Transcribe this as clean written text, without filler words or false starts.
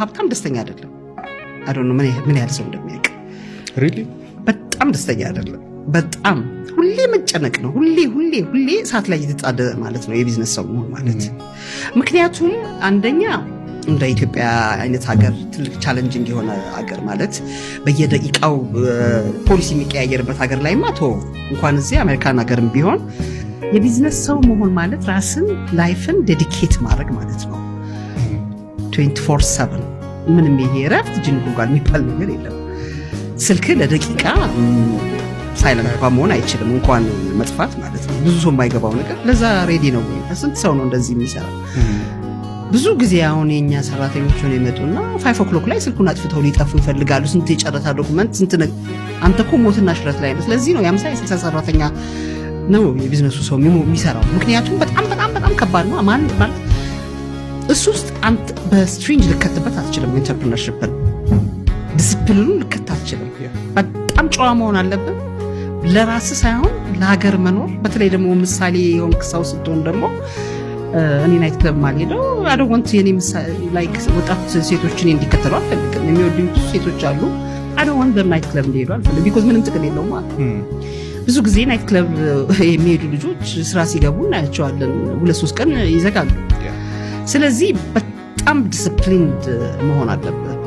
ሀብታም ደስተኛ አይደለም። I don't know ምን ያህል ሰው እንደሚያውቅ really በጣም ደስተኛ አይደለም። በጣም ሁሌ መጨነቅ ነው። ሁሌ ሰዓት ላይ እየተጣደ ማለት ነው የቢዝነስ ሰው መሆን ማለት። ምክንያቱም አንደኛ እንደ ኢትዮጵያ አይነት ሀገር ትልቅ ቻሌንጂንግ የሆነ ሀገር ማለት በየደቂቃው ፖሊሲ የሚቀያየርበት ሀገር ላይ ማቶ እንኳን እዚህ አሜሪካን ሀገርም ቢሆን የቢዝነስ ሰው መሆን ማለት ራስን ላይፍን ዴዲኬት ማድረግ ማለት ነው 24/7 ምንም ይሄ ረፍት ጅንጉልጓል የሚባል ነገር የለም። ስልክ ለደቂቃ ሳይለንት መሆን አይችልም እንኳን መጥፋት ማለት ነው። ብዙ ሰው የማይገባው ነገር ለዛ ሬዲ ነው ወይ? ስንት ሰው ነው እንደዚህ የሚሰራው? ብዙ ጊዜ አሁን የኛ ሰራተኞች ሆነ ይመጡና 5 o'clock ላይ ስልኩን አጥፍተው ሊጠፉ ይፈልጋሉ። ስንት የጨረታ ዶክመንት ስንት አንተ እኮ ሞትና ሽረት ላይ ነው። ስለዚህ ነው የ50-60 ሰራተኛ ነው የቢዝነሱ ሰው የሚሰራው። ምክንያቱም በጣም ከባድ ነው ማለት እሱ ውስጥ አንተ በስትሪንግ ልከተበት አትችልም። ኢንተርፕረነርሺፕን ዲሲፕሊኑን ልከታ አትችልም። በጣም ጨዋ መሆን አለበት ለራስ ሳይሆን ለሀገር መኖር። በተለይ ደግሞ ምሳሌ የሆንክ ሰው ስትሆን ደግሞ እኔ ናይት ክለብ ማልሄደው አዶንት የኔ ላይክ ወጣት ሴቶችን እንዲከተሉ አልፈልግም። የሚወዱኝ ሴቶች አሉ። አዶንት በናይት ክለብ እንዲሄዱ አልፈልግም ቢኮዝ ምንም ጥቅም የለውም ማለት ብዙ ጊዜ ናይት ክለብ የሚሄዱ ልጆች ስራ ሲገቡ እናያቸዋለን 2-3 ቀን ይዘጋሉ። ስለዚህ በጣም ዲሲፕሊንድ መሆን አለበት።